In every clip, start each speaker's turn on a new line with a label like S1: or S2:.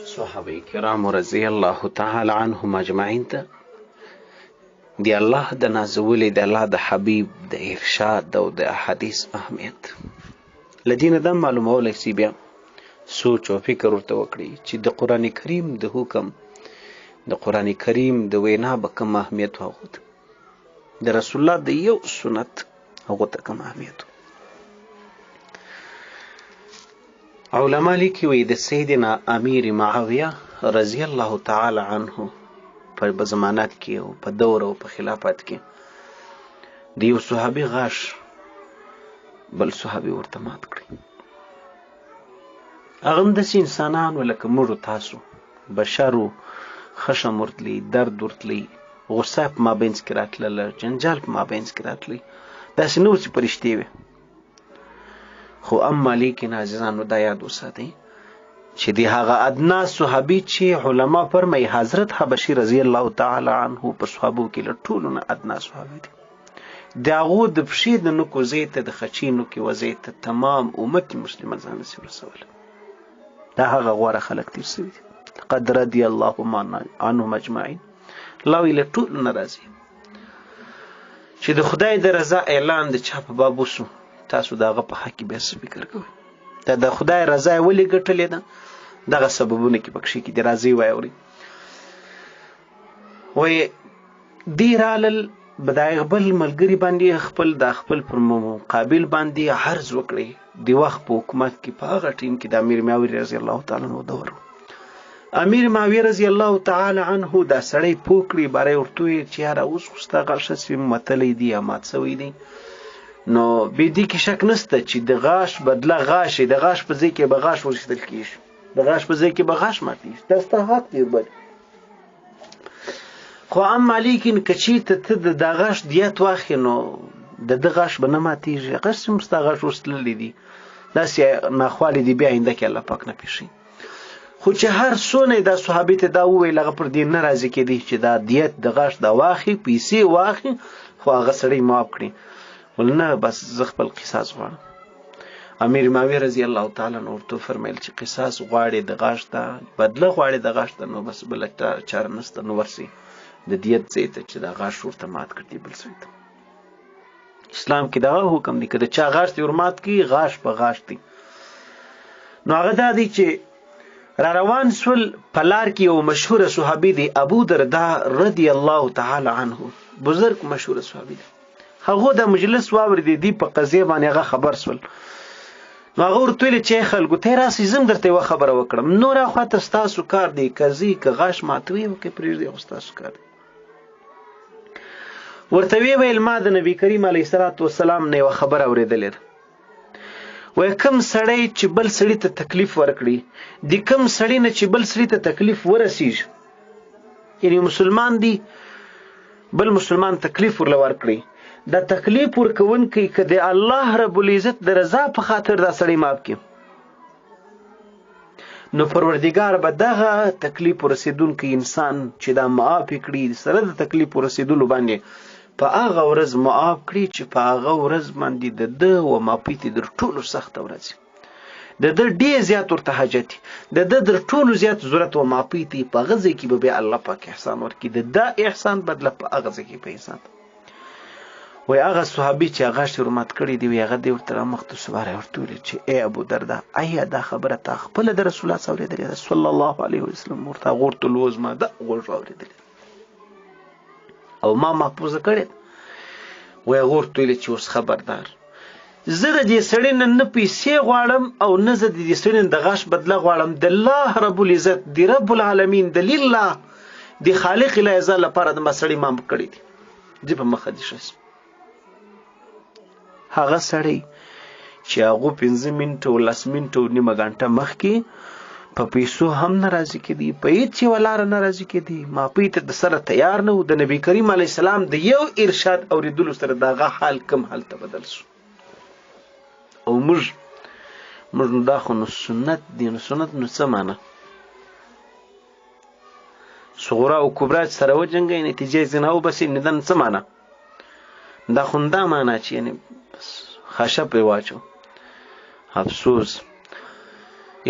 S1: صحابه کرام رضی الله تعالی عنهم اجمعین ته دی الله د نازولې د الله د حبیب د ارشاد او د احادیث اهمیت لدین د معلومول سی بیا سوچ او فکر ورته وکړي چې د قران کریم د حکم د قران کریم د وینا به کوم اهمیت واغوت د رسول الله د یو سنت هغه ته کوم اهمیت. علماء لیکي وي د سیدنا امیر معاویه رضی الله تعالی عنه په زمانات کې او په دور او په خلافت کې د یو صحابي غاښ بل صحابي ورته مات کړی. هغه داسې انسانان ولکه موږ تاسو بشرو خشم ورتلی درد ورتلی غصه په مابینځ کې راتلله جنجال په مابینځ کې راتلی داسې نه و چې پرشتې وي. خو اما لیکن عزیزانو دا یاد وساتئ چې د هغه ادنا صحابي چې علما فرمایي حضرت حبشي رضی الله تعالی عنه په صحابو کې له ټولو نه ادنا صحابي دي. د هغو د پښې د نوکو ځای ته د خچې نوکې وځای ته تمام امت مسلمان ځان نصیب رسول. دا هغه غوره خلک تیر سوي دي. قد رضي الله عنهم اجمعین. الله وی له ټولو نه راضي چې د خدای د رضا اعلان د چا په باب وسو تاسو دغه په حق کې بیا فکر کوئ. دا د خدای رضا ولې ګټلې ده دغه سببونه کې پکښې کې د راضي وای اوري وای دی رالل بدای بل ملګری باندې خپل د خپل پر مقابل باندې عرض وکړي د وخت په حکومت کې په هغه ټیم کې د امیر معاویه رضی الله تعالی عنہ دور. امیر معاویه رضی الله تعالی عنہ دا سړی پوکړي باره ورته چې یاره اوس خو ستا غاښ سوي متلی دی یا مات سوی دی نو بې دې کې شک نشته چې د غاښ بدله غاښ د غاښ په ځای کې به غاښ ورسېدل کېږي د غاښ په ځای کې به غاښ ماتېږي دا ستا حق دی بل. خو اما لیکن که چېرته ته د دا غاښ دیت واخلې نو د ده غاښ به نه ماتېږي غاښ هم ستا غاښ ورستللی دي داسې ناخوالې دي بیا آینده کې الله پاک نه پېښوي. خو چې هر څونه دا صحابي ته دا وویل هغه پر دې نه راضي کېدی چې دا دیت د غاښ دا واخلي پیسې واخلي خو هغه سړی معاف کړي ولنه بس زه خپل قصاص غواړم. امیر معاویه رضی الله تعالی عنہ ورته فرمایل چې قصاص غواړي د غاښ ته بدله غواړي د غاښ ته نو بس بله چاره نشته نو ورسي د دیت ځای ته چې دا غاښ ورته مات کړي بل څه ته. اسلام کې دغه حکم دی که د چا غاښ دې ور مات کړي غاښ په غاښ دی. نو هغه دا دی چې را روان سول په لار کې یو مشهوره صحابي دی ابو دردا رضی الله تعالی عنه بزرګ مشهوره صحابي دی. هغه د مجلس واورېدی دی په قضیه باندې هغه خبر سول نو هغه ورته ویل چې خلکو ته راسئ زه هم درته یوه خبره وکړم نور اخواته ستاسو کار دی که ځي که غاښ ماتوي او که پرېږدي خو ستاسو کار دی. ورته ویې ویل ما د نبي کریم علیه الصلاة وسلام نه یوه خبره اورېدلې ده وایي کوم سړی چې بل سړي ته تکلیف ورکړي د کوم سړي نه چې بل سړي ته تکلیف ورسیږي یعنې مسلمان دی بل مسلمان تکلیف ورله ورکړي دا تکلیف ورکوونکی که د الله رب العزت د رضا په خاطر دا سړی معاف کړي نو پروردګار به دغه تکلیف ورسېدونکی انسان چې دا معاف کړي سره د تکلیف ورسېدلو باندې په هغه ورځ معاف کړي چې په هغه ورځ باندې د ده و معافي ته در ټولو سخته ورځي د ده ډېر زیات ورته حاجت د ده در ټولو زیات ضرورت و معافي ته په هغه ځای کې به بیا الله پاک احسان ورکړي د ده احسان بدله په هغه ځای کې په احسان وای هغه صحابي چې هغه غاښ مات کړی دی وی هغه دی ورته رامخته سواری ورته ویل چې ای ابو دردا ایا دا خبره تا خپله د رسول الله اورېدلې ده صلی الله علیه وسلم ورته هغه ورته لوز ما ده غوږ اورېدلې او ما محفوظه کړې وای هغه ورته ویل چې اوس خبردار زه د دې سړي نه نه پیسې غواړم او نه زه د دې سړي نه د غاښ بدله غواړم د الله رب العزت د رب العالمین د لله د خالق العزه لپاره د ما سړي معاف کړی دی دې په مخه دې ښه هغه سړی چې هغه 15 منټه او 10 منټه او نیمه غنټه مخکې په پیسو هم ناراضي کېدی په هیڅ یوه لاره ناراضي کېدی معافي ته د سره تیار نه و د نبي کریم علیه السلام د یو ارشاد اورېدلو سره د هغه حال کم هلته بدل شو. او موږ نو دا خو نو سنت دی نو سنت نو څه معنی صغرا او کبرا سره وجنګي نتیجه زنا او بس ندن څه معنی دا خو دا معنی چې یعنی خاشه پرې واچو افسوس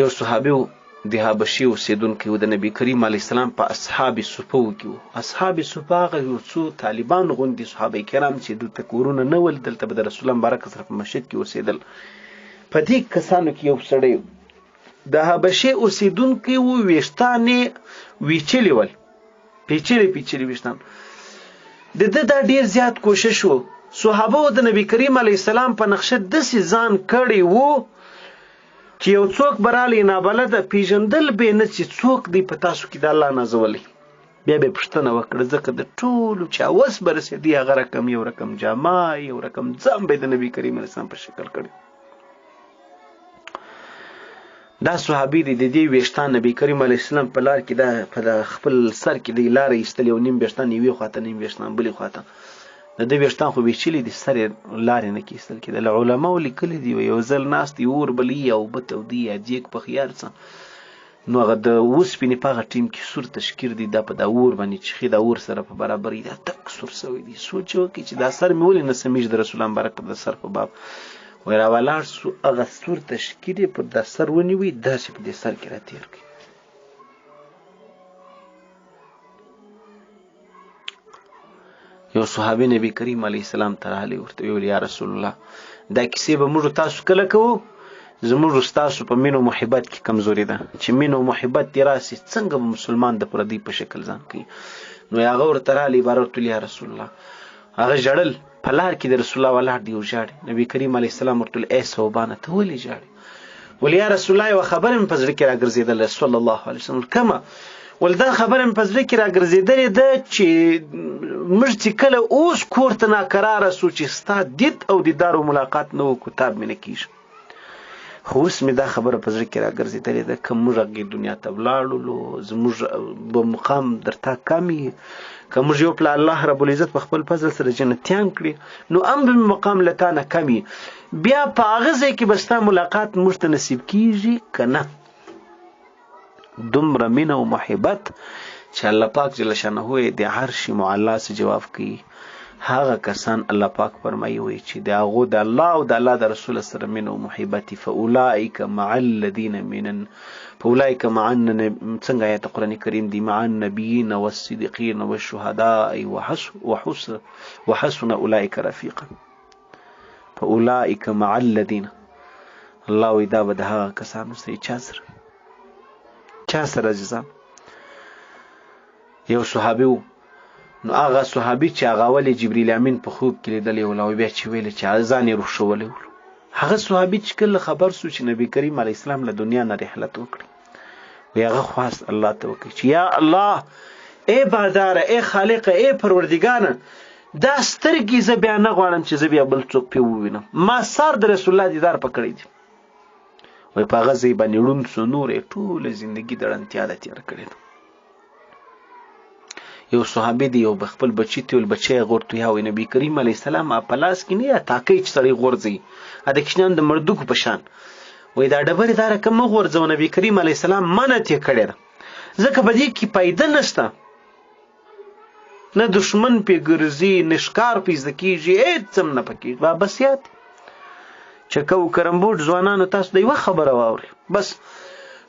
S1: یو صحابي د حبشي اوسېدونکی و، د نبی کریم علیه السلام په اصحاب صفو کې و. اصحاب صفو هغه یو څو طالبان غوندې صحابه کرام چې دلته کورونه نه ول، دلته به د رسول الله مبارک سره په مسجد کې اوسېدل. په دې کسانو کې یو سړی د حبشي اوسېدونکی و، ویښتان یې ویچلي ول، پیچلي ویښتان. د ده دا ډېر زیات کوشش و. صحابه د نبی کریم علیه السلام په نقشه داسې ځان کړی و چې یو څوک برالی نابلده پیژندل به نه چې څوک دی په تاسو کې د الله نازولی. بیا به پوښتنه وکړه، ځکه د ټولو چې اوس به رسېدي هغه رقم یو رقم جامه، یو رقم ځان به د نبی کریم علیه السلام په شکل کړی. دا صحابي دی، د دې ویښتان نبی کریم علیه السلام په لار کې په خپل سر کې دی لاره ایستلې، یو نیم ویښتان یوې خواته، نیم ویښتان بلې خواته. د دې ویښتان خو ویچلي دي، سر یې لارې نه کیستل کېدل. علماو لیکلي دي یو ځل ناست دي اور بلي یا اوبه تودي یا دیګ په خیار څه، نو هغه د اوسپنې په هغه ټیم کې سور تشکیر دي، دا په دا اور باندې چخي دا اور سره په برابر دا تک سور سوی دي. سوچ وکړي چې دا سر مې ولې نه سمیږي د رسول الله مبارک د سر په باب. وایي راولاړ سو هغه سور تشکیر یې پر دا سر ونیوي، داسې په دې سر کې راتېر کړي. یو صحابي نبی کریم علیه السلام ته راغلی، ورته ویل یا رسول الله دا کیسې به موږ تاسو کله کوو؟ زموږ ستاسو په مینو محبت کې کمزوري ده، چې مینو محبت دې راسي څنګه به مسلمان د پردي په شکل ځان کوي. نو هغه ورته راغلی، عبارت یا رسول الله. هغه ژړل، په لار کې د رسول الله ولاړ دی او ژاړي. نبی کریم علیه السلام ورته ویل ای ثوبانه ته ولې ژاړې؟ ول یا رسول الله یوه خبره مې په زړه کې راګرځېدله صلی الله علیه وسلم. کومه؟ ول دا خبره مې په زړه کې راګرځېدلې ده چې موږ چې کله اوس کور ته ناکراره سو چې ستا دید او دیدار او ملاقات نه وکړو، تاب مې نه کېږي. خو اوس مې دا خبره په زړه کې راګرځېدلې ده، که موږ هغې دنیا ته ولاړلو زموږ به مقام درته کم وي، که موږ یو پله الله رب العزت په خپل فضل سره جنتیان کړي، نو هم به مقام له تا نه کم وي. بیا په هغه ځای کې به ستا ملاقات موږ ته نصیب کېږي که نه؟ دومره مینه او محبت چې الله پاک جل شانه یې د عرش معلا څخه جواب کوي. هغه کسان الله پاک فرمایي وي چې د هغو د الله او د الله د رسول سره مینه او محبت، فاولئک مع الذین فاولئک مع څنګه آیت قرآن کریم دی، مع النبیین والصدیقین والشهداء وحسن اولئک رفیقا. فاولئک مع الذین، الله وی دا به د هغه کسانو سره چا سره عزیزان. یو صحابي و، نو هغه صحابي چې هغه ولې جبرئیل امین په خوب کې لیدلی و، او بیا چې ویل چې ځان یې روښولی و، هغه صحابي چې کله خبر سو چې نبی کریم علیه السلام له دنیا نه رحلت وکړي، وی هغه خواست الله ته وکړي چې یا الله ای باداره، ای خالقه، ای پروردګانه، دا سترګې زه بیا نه غواړم چې زه بیا بل څوک پې ووینم، ما سار د رسول الله دیدار پکړی دی. وی په هغه ځای باندې ړوند سو، نور یې ټوله زندګي د ړندتیا ده تېره کړې ده. یو صحابي دی، یو به خپل بچي ته ویل بچی یې غورتویا، وایي نبي کریم علیه السلام په لاس کې نه یا تاکۍ چې سړی غورځوي، د کوچنیانو د مردکو په شان، وایي دا ډبرې دا رقم مه غورځوه، نبي کریم علیه السلام منع یې کړې ده، ځکه په دې کې فایده نشته، نه دشمن پې ګرځي، نه ښکار پې زده کېږي، هېڅ هم نه پکې وابسیات. چکه و کرمبوټ ځوانانو تاسو د یوه خبره واورئ بس.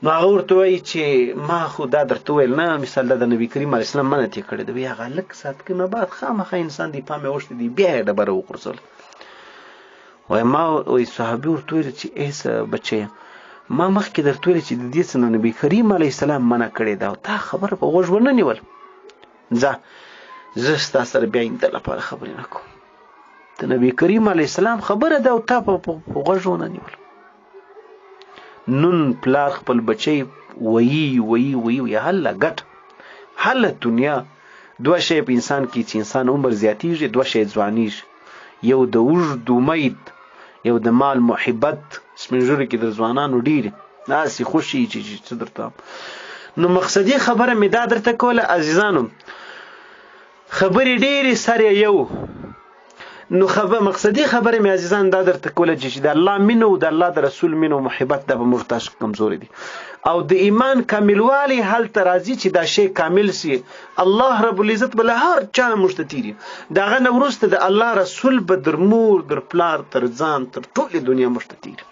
S1: نو هغه ورته وایي چې ما خو دا درته وویل نه، مثال دا د نبي کریم علیه السلام منع یې کړې ده. وایي هغه لږ ساعت کې نه بعد خامخا انسان دی پام یې اوښتی دی، بیا یې ډبره وغورځوله. وایي ما وایي صحابي ورته ویل چې ای بچیه، ما مخکې درته ویل چې د دې څه نه نبي کریم علیه السلام منع کړې ده، او تا خبره په غوږ ونه نیول. ځه زه ستا سره بیا آینده لپاره خبرې نه کوم، د نبی کریم علیه السلام خبره ده او تا په غوږ ونه نیول. نن پلار خپل بچی ویي هله ګټ هله دنیا، دوه شی په انسان کې چې انسان عمر زیاتیږي، دوه شی ځوانیږي، یو د اوږد امید، یو د مال محبت. سپین ږیرو کې د ځوانانو ډېرې داسې خوشي چې څه درته. نو مقصدي خبره مې دا درته کوله عزیزانو، خبرې ډېرې سر یو، نو مقصدي خبره مې عزیزان دا درته کوله چې د الله مینه او د الله د رسول مینه او محبت دا به موږ تاسو کمزوري دي، او د ایمان کاملوالی هلته راځي چې دا شی کامل سي. الله رب العزت به له هر چا نه موږ ته تیري، د هغه نه وروسته د الله رسول به در مور در پلار تر ځان تر ټولې دنیا موږ ته تیري.